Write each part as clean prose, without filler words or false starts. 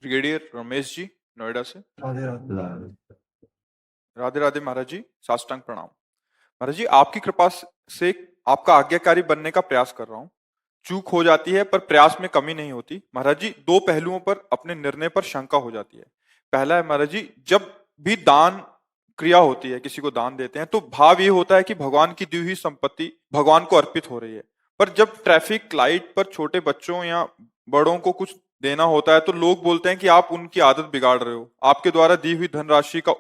Brigadier Ramesh ji, Noida से। राधे राधे। राधे राधे महाराज जी, साष्टांग प्रणाम। महाराज जी, आपकी कृपा से आपका आज्ञाकारी बनने का प्रयास कर रहा हूँ। चूक हो जाती है पर प्रयास में कमी नहीं होती। महाराज जी, दो पहलुओं पर अपने निर्णय पर शंका हो जाती है। पहला है महाराज जी, जब भी दान क्रिया होती है, किसी को दान देते हैं तो भाव ये होता है कि भगवान की दी हुई संपत्ति भगवान को अर्पित हो रही है। पर जब ट्रैफिक लाइट पर छोटे बच्चों या बड़ों को कुछ देना होता है तो लोग बोलते हैं कि आप उनकी आदत बिगाड़ रहे हो, आपके द्वारा दी हुई धनराशि का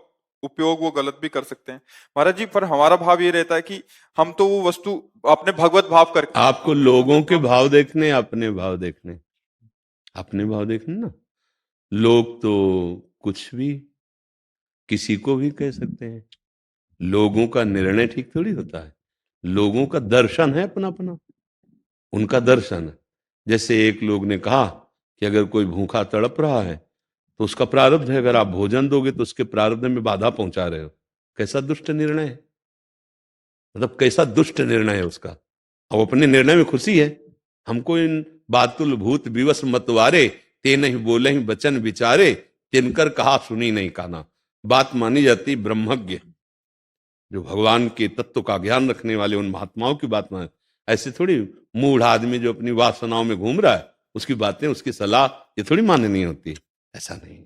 उपयोग वो गलत भी कर सकते हैं। महाराज जी, पर हमारा भाव ये रहता है कि हम तो वो वस्तु अपने भगवत भाव करके आपको लोगों के भाव देखने, अपने भाव देखने, अपने भाव देखने ना। लोग तो कुछ भी किसी को भी कह सकते हैं। लोगों का निर्णय ठीक थोड़ी होता है। लोगों का दर्शन है अपना अपना, उनका दर्शन है। जैसे एक लोग ने कहा कि अगर कोई भूखा तड़प रहा है तो उसका प्रारब्ध है, अगर आप भोजन दोगे तो उसके प्रारब्ध में बाधा पहुंचा रहे हो। कैसा दुष्ट निर्णय है, मतलब कैसा दुष्ट निर्णय है उसका। अब अपने निर्णय में खुशी है। हमको इन बातुल भूत विवश मतवारे, ते नहीं बोले ही वचन विचारे, तिनकर कहा सुनी नहीं काना। बात मानी जाती ब्रह्मज्ञ, जो भगवान के तत्व का ज्ञान रखने वाले उन महात्माओं की बात मान। ऐसे थोड़ी मूढ़ आदमी जो अपनी वासनाओं में घूम रहा है उसकी बातें, उसकी सलाह ये थोड़ी माननी होती। ऐसा नहीं।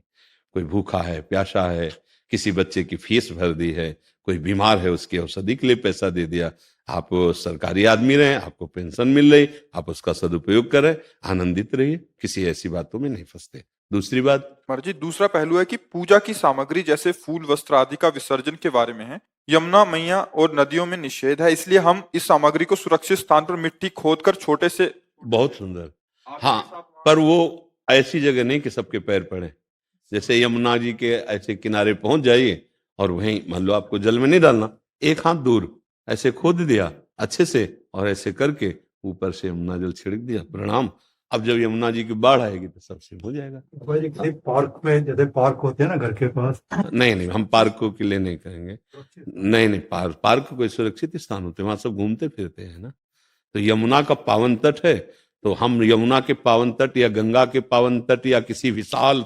कोई भूखा है, प्यासा है, किसी बच्चे की फीस भर दी है, कोई बीमार है उसकी औषधि के लिए पैसा दे दिया। आप सरकारी आदमी रहे, आपको पेंशन मिल रही, आप उसका सदुपयोग करें, आनंदित रहिए, किसी ऐसी बातों में नहीं फंसते। दूसरी बात महाराज जी, दूसरा पहलू है कि पूजा की सामग्री जैसे फूल वस्त्र आदि का विसर्जन के बारे में है। यमुना मैया और नदियों में निषेध है, इसलिए हम इस सामग्री को सुरक्षित स्थान पर मिट्टी खोदकर छोटे से। बहुत सुंदर। हाँ, पर वो ऐसी जगह नहीं कि सबके पैर पड़े। जैसे यमुना जी के ऐसे किनारे पहुंच जाइए और वहीं मान लो आपको जल में नहीं डालना, एक हाथ दूर ऐसे खोद दिया अच्छे से और ऐसे करके ऊपर से यमुना जल छिड़क दिया, प्रणाम। अब जब यमुना जी की बाढ़ आएगी तो सबसे हो जाएगा। भाई जी, पार्क में जैसे पार्क होते हैं ना घर के पास, नहीं नहीं, हम पार्कों के लिए नहीं कहेंगे। नहीं नहीं, पार्क कोई सुरक्षित स्थान होते हैं, वहां सब घूमते फिरते हैं ना। तो यमुना का पावन तट है, तो हम यमुना के पावन तट या गंगा के पावन तट या किसी विशाल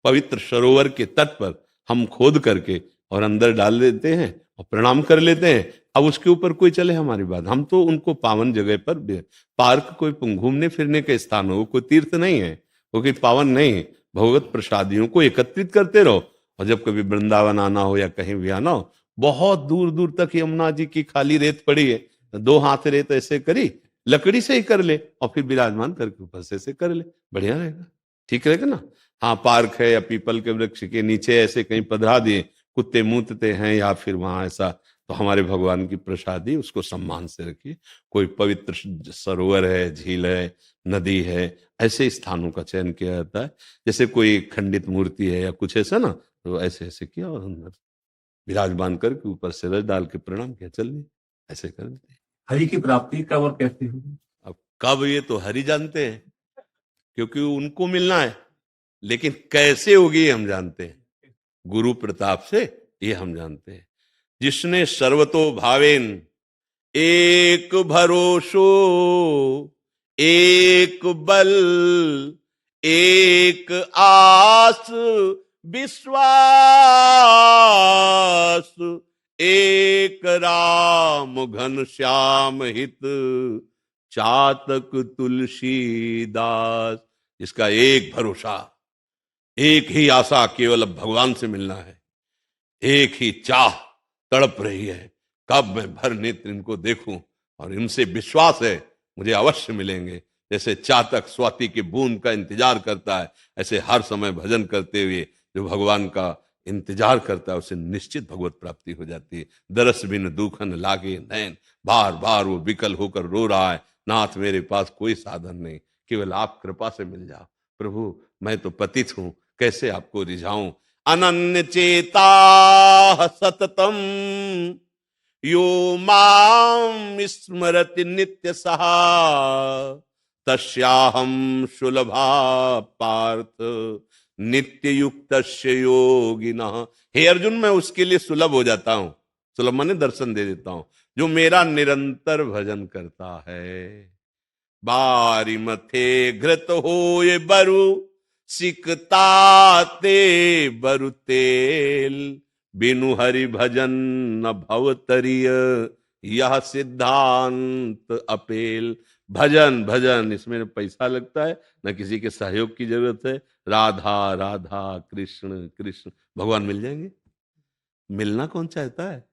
पवित्र सरोवर के तट पर हम खोद करके और अंदर डाल देते हैं और प्रणाम कर लेते हैं। अब उसके ऊपर कोई चले हमारी बात, हम तो उनको पावन जगह पर। पार्क कोई घूमने फिरने का स्थान हो, कोई तीर्थ नहीं है, वो कोई पावन नहीं है। भगवत प्रसादियों को एकत्रित करते रहो, और जब कभी वृंदावन आना हो या कहीं भी आना हो, बहुत दूर दूर तक यमुना जी की खाली रेत पड़ी है, दो हाथ रेत ऐसे करी, लकड़ी से ही कर ले और फिर विराजमान करके ऊपर से कर ले, बढ़िया रहेगा, ठीक रहेगा ना। हाँ, पार्क है या पीपल के वृक्ष के नीचे ऐसे कहीं पधरा दिए, कुत्ते मूतते हैं या फिर वहां ऐसा, तो हमारे भगवान की प्रसादी, उसको सम्मान से रखिए। कोई पवित्र सरोवर है, झील है, नदी है, ऐसे स्थानों का चयन किया जाता है। जैसे कोई खंडित मूर्ति है या कुछ ऐसा ना, तो ऐसे ऐसे किया और अंदर विराजमान करके ऊपर से रस डाल के प्रणाम किया, चल लिए, ऐसे कर देते हैं। हरि की प्राप्ति कब और कैसे होगी? अब कब ये तो हरि जानते हैं, क्योंकि उनको मिलना है, लेकिन कैसे होगी ये हम जानते हैं, गुरु प्रताप से, ये हम जानते हैं। जिसने सर्वतो भावेन, एक भरोसो, एक बल, एक आस, विश्वास, एक राम घन श्याम हित, चातक तुलसीदास। इसका एक भरोसा, एक ही आशा, केवल अब भगवान से मिलना है। एक ही चाह तड़प रही है, कब मैं भर नेत्र इनको देखूं, और इनसे विश्वास है मुझे अवश्य मिलेंगे। जैसे चातक स्वाति की बूंद का इंतजार करता है, ऐसे हर समय भजन करते हुए जो भगवान का इंतजार करता है उसे निश्चित भगवत प्राप्ति हो जाती है। दरस बिन दुखन लागे नैन, बार बार वो विकल होकर रो रहा है, नाथ मेरे पास कोई साधन नहीं, केवल आप कृपा से मिल जाओ। प्रभु मैं तो पतित हूं, कैसे आपको रिझाऊं। अनन्य चेता सततम, यो माम स्मरति नित्य सहा, तस्याहम सुलभा पार्थ नित्य युक्त योगिना। हे अर्जुन, मैं उसके लिए सुलभ हो जाता हूं, सुलभ माने दर्शन दे देता हूं, जो मेरा निरंतर भजन करता है। बारी मथे घृत हो ये बरु, सिकताते बरुतेल, बिनु हरि भजन न भवतरिय, यह सिद्धांत अपेल। भजन भजन, इसमें न पैसा लगता है न किसी के सहयोग की जरूरत है। राधा राधा कृष्ण कृष्ण, भगवान मिल जाएंगे। मिलना कौन चाहता है?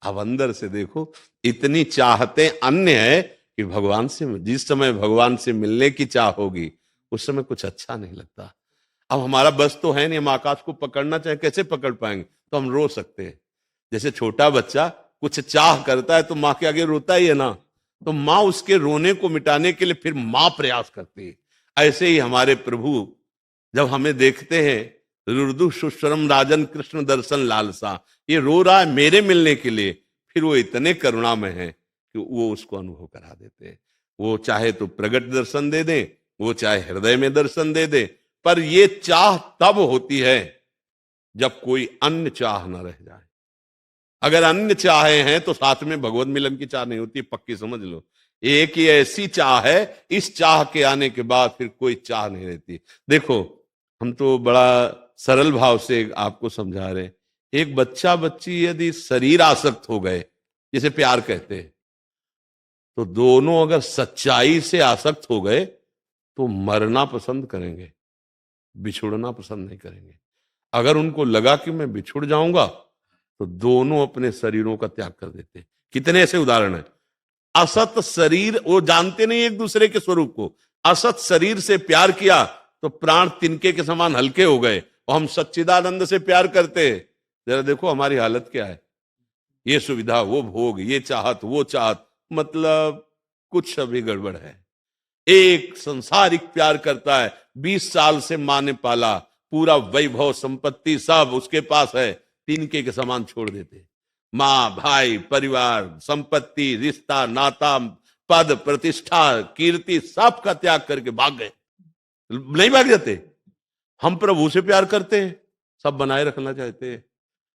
अब अंदर से देखो, इतनी चाहते अन्य है कि भगवान से, जिस समय भगवान से मिलने की चाह होगी उस समय कुछ अच्छा नहीं लगता। अब हमारा बस तो है नहीं, हम आकाश को पकड़ना चाहे कैसे पकड़ पाएंगे? तो हम रो सकते हैं। जैसे छोटा बच्चा कुछ चाह करता है तो माँ के आगे रोता ही है ना, तो माँ उसके रोने को मिटाने के लिए फिर माँ प्रयास करती है। ऐसे ही हमारे प्रभु जब हमें देखते हैं, रुदु सुश्रम राजन कृष्ण दर्शन लालसा, ये रो रहा है मेरे मिलने के लिए, फिर वो इतने करुणामय है कि वो उसको अनुभव करा देते हैं। वो चाहे तो प्रगट दर्शन दे दें, वो चाहे हृदय में दर्शन दे दे, पर ये चाह तब होती है जब कोई अन्य चाह न रह जाए। अगर अन्य चाहे हैं तो साथ में भगवत मिलन की चाह नहीं होती, पक्की समझ लो। एक ही ऐसी चाह है, इस चाह के आने के बाद फिर कोई चाह नहीं रहती। देखो, हम तो बड़ा सरल भाव से आपको समझा रहे हैं। एक बच्चा बच्ची यदि शरीर आसक्त हो गए, जिसे प्यार कहते हैं, तो दोनों अगर सच्चाई से आसक्त हो गए तो मरना पसंद करेंगे, बिछुड़ना पसंद नहीं करेंगे। अगर उनको लगा कि मैं बिछुड़ जाऊंगा तो दोनों अपने शरीरों का त्याग कर देते हैं। कितने ऐसे उदाहरण हैं। असत शरीर, वो जानते नहीं एक दूसरे के स्वरूप को, असत शरीर से प्यार किया तो प्राण तिनके के समान हल्के हो गए, और हम सच्चिदानंद से प्यार करते हैं। जरा देखो हमारी हालत क्या है। ये सुविधा, वो भोग, ये चाहत, वो चाहत, मतलब कुछ अभी गड़बड़ है। एक संसारिक प्यार करता है, 20 साल से माँ ने पाला, पूरा वैभव संपत्ति सब उसके पास है, तिनके के समान छोड़ देते। माँ, भाई, परिवार, संपत्ति, रिश्ता, नाता, पद, प्रतिष्ठा, कीर्ति, सब का त्याग करके भाग गए। नहीं भाग जाते? हम प्रभु से प्यार करते हैं, सब बनाए रखना चाहते हैं,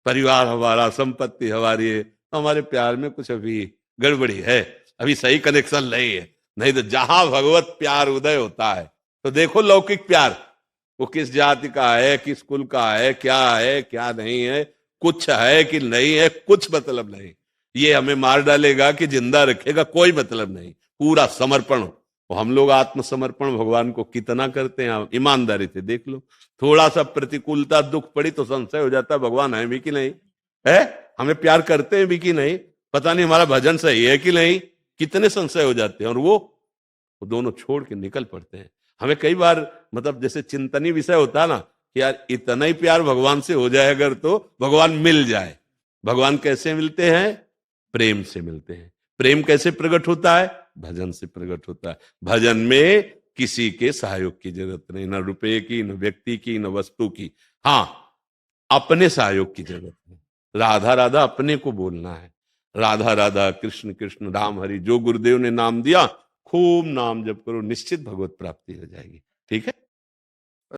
परिवार हमारा, संपत्ति हमारी है। तो हमारे प्यार में कुछ अभी गड़बड़ी है, अभी सही कनेक्शन नहीं है। नहीं तो जहां भगवत प्यार उदय होता है, तो देखो लौकिक प्यार, वो किस जाति का है, किस कुल का है, क्या नहीं है, कुछ है कि नहीं है, कुछ मतलब नहीं। ये हमें मार डालेगा कि जिंदा रखेगा, कोई मतलब नहीं। पूरा समर्पण। तो हम लोग आत्मसमर्पण भगवान को कितना करते हैं, ईमानदारी से देख लो। थोड़ा सा प्रतिकूलता, दुख पड़ी तो संशय हो जाता है, भगवान है भी कि नहीं है, हमें प्यार करते हैं भी कि नहीं, पता नहीं हमारा भजन सही है कि नहीं, कितने संशय हो जाते हैं। और वो दोनों छोड़ के निकल पड़ते हैं। हमें कई बार मतलब जैसे चिंतनीय विषय होता है ना कि यार इतना ही प्यार भगवान से हो जाए अगर, तो भगवान मिल जाए। भगवान कैसे मिलते हैं? प्रेम से मिलते हैं। प्रेम कैसे प्रकट होता है? भजन से प्रकट होता है। भजन में किसी के सहयोग की जरूरत नहीं, न रुपए की, न व्यक्ति की, न वस्तु की। हाँ, अपने सहयोग की जरूरत है। राधा राधा अपने को बोलना है, राधा राधा कृष्ण कृष्ण राम हरि। जो गुरुदेव ने नाम दिया, खूब नाम जप करो, निश्चित भगवत प्राप्ति हो जाएगी। ठीक है।